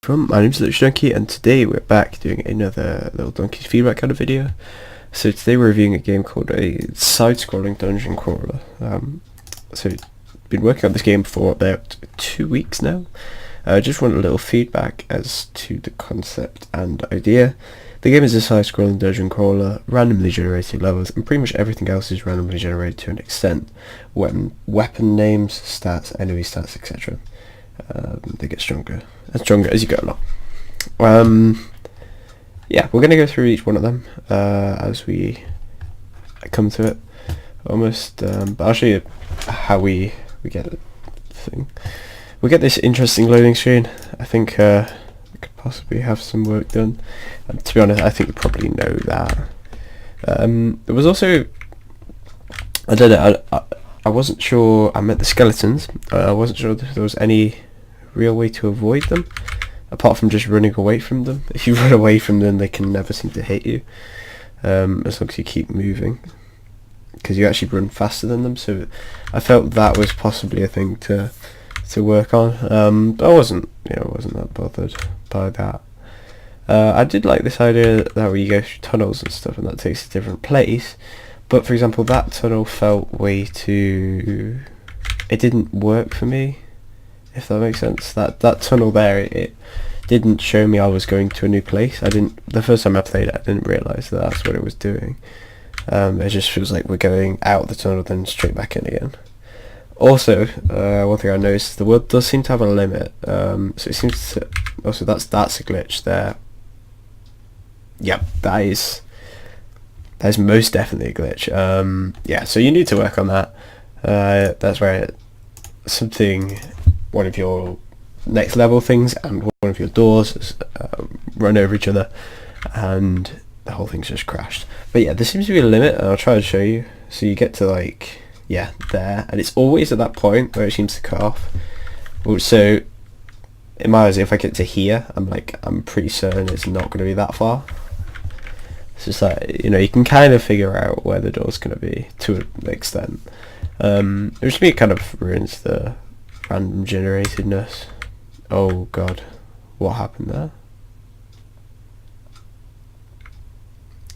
My name's Little Donkey, and today we're back doing another Little Donkey's feedback kind of video. So today we're reviewing a game called a side-scrolling dungeon crawler. So been working on this game for about 2 weeks now. I just want a little feedback as to the concept and idea. The game is a side-scrolling dungeon crawler, randomly generated levels, and pretty much everything else is randomly generated to an extent. Weapon names, stats, enemy stats, etc. They get stronger and stronger as you go along. Yeah, we're going to go through each one of them as we come to it, almost. But I'll show you how we get the thing. We get this interesting loading screen. I think we could possibly have some work done. And to be honest, I think you probably know that. There was also, I don't know, I wasn't sure. I met the skeletons. I wasn't sure if there was any real way to avoid them, apart from just running away from them. If you run away from them, they can never seem to hit you, as long as you keep moving, because you actually run faster than them. So I felt that was possibly a thing to work on. But I wasn't that bothered by that. I did like this idea that where you go through tunnels and stuff, and that takes a different place. But for example, that tunnel felt way too... It didn't work for me, if that makes sense. That tunnel there, it didn't show me I was going to a new place. The first time I played it, I didn't realise that that's what it was doing. It just feels like we're going out the tunnel then straight back in again. Also, one thing I noticed, the world does seem to have a limit. So it seems to... Also, that's a glitch there. Yep, that is most definitely a glitch. Yeah, so you need to work on that. That's where one of your next level things and one of your doors run over each other, and the whole thing's just crashed. But yeah, there seems to be a limit, and I'll try to show you. So you get to there, and it's always at that point where it seems to cut off. So in my eyes, if I get to here, I'm pretty certain it's not going to be that far. It's just like, you can kind of figure out where the door's going to be to an extent. Which me kind of ruins the random generatedness. Oh god, what happened there?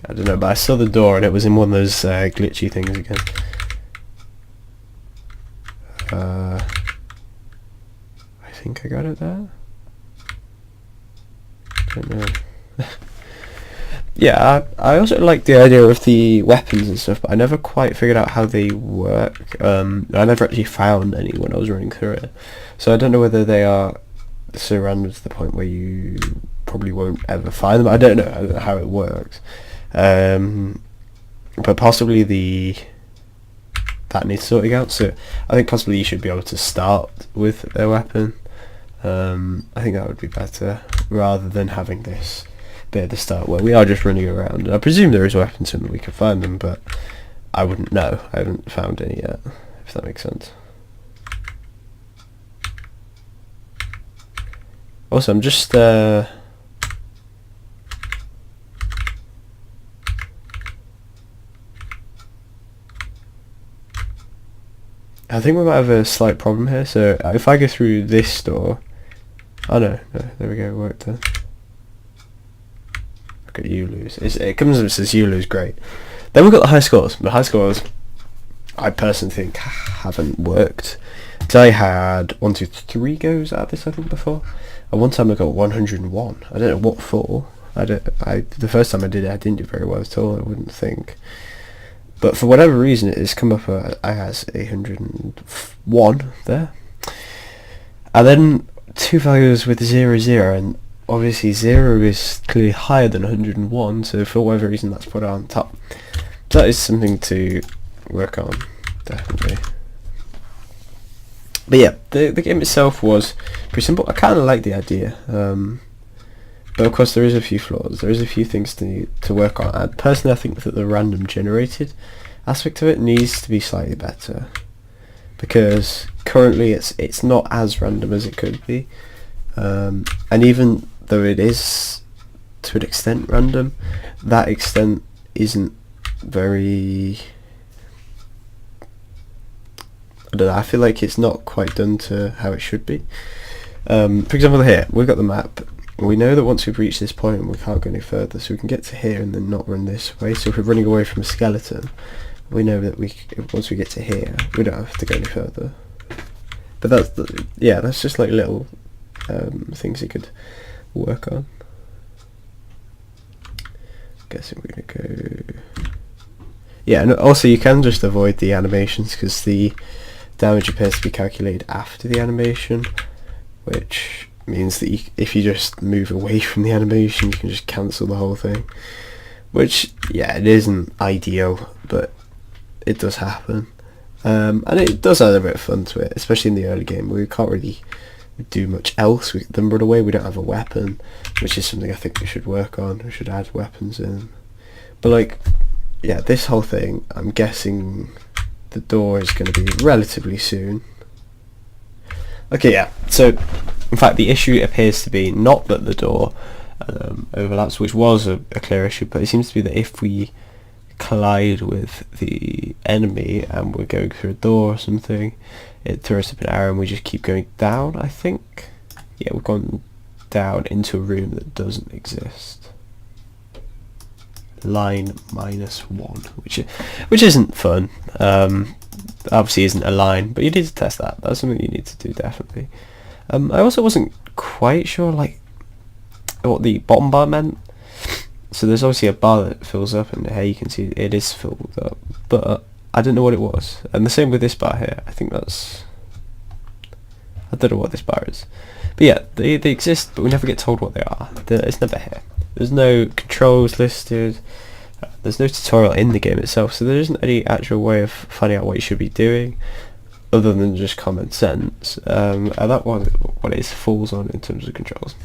I don't know, but I saw the door and it was in one of those glitchy things again. I think I got it there. Don't know. Yeah, I also like the idea of the weapons and stuff, but I never quite figured out how they work. I never actually found any when I was running through it, so I don't know whether they are so random to the point where you probably won't ever find them. I don't know how it works, but possibly that needs sorting out. So I think possibly you should be able to start with a weapon. I think that would be better rather than having this bit at the start where we are just running around. I presume there is weapons and we can find them, but I wouldn't know. I haven't found any yet, if that makes sense. Also, I'm just I think we might have a slight problem here. So if I go through this door, oh no, there we go, it worked there. Look at you lose. It comes up and says you lose, great. Then we've got the high scores. The high scores, I personally think, haven't worked. So I had 1, 2, 3 goes at this, I think, before. And one time I got 101. I don't know what for. The first time I did it, I didn't do very well at all, I wouldn't think. But for whatever reason, it has come up as 101 there. And then 2 values with 0, 0, and obviously 0 is clearly higher than 101, so for whatever reason that's put on top. So that is something to work on, definitely. But yeah, the game itself was pretty simple. I kind of like the idea, but of course there is a few flaws. There is a few things to work on. And personally, I think that the random generated aspect of it needs to be slightly better, because currently it's not as random as it could be, and even though it is to an extent random, that extent isn't very... I don't know, I feel like it's not quite done to how it should be. For example, here we've got the map, we know that once we've reached this point we can't go any further, so we can get to here and then not run this way. So if we're running away from a skeleton, we know that once we get to here we don't have to go any further. But that's just like little things you could work on. Guessing we're gonna go. Yeah, and also you can just avoid the animations because the damage appears to be calculated after the animation, which means that if you just move away from the animation you can just cancel the whole thing, which, yeah, it isn't ideal, but it does happen. And it does add a bit of fun to it, especially in the early game where we can't really do much else than run away. We don't have a weapon, which is something I think we should work on. We should add weapons in. But like, yeah, this whole thing, I'm guessing the door is going to be relatively soon. Okay, yeah, so in fact the issue appears to be not that the door overlaps, which was a clear issue, but it seems to be that if we collide with the enemy and we're going through a door or something, it throws up an arrow and we just keep going down, I think. Yeah, we've gone down into a room that doesn't exist. Line -1, which isn't fun. Obviously isn't a line, but you need to test that. That's something you need to do, definitely. I also wasn't quite sure like what the bottom bar meant. So there's obviously a bar that fills up, and here you can see it is filled up, but I didn't know what it was. And the same with this bar here. I don't know what this bar is. But yeah, they exist, but we never get told what they are. It's never here. There's no controls listed. There's no tutorial in the game itself, so there isn't any actual way of finding out what you should be doing, other than just common sense. And that what it falls on in terms of controls.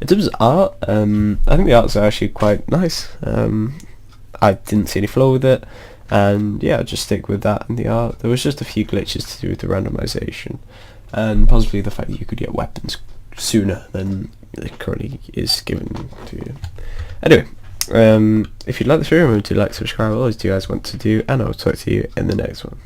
In terms of art, I think the art's are actually quite nice. I didn't see any flaw with it, and yeah, I'd just stick with that in the art. There was just a few glitches to do with the randomization, and possibly the fact that you could get weapons sooner than it currently is given to you. Anyway, if you'd like this video, remember to like, subscribe, all those you guys want to do, and I'll talk to you in the next one.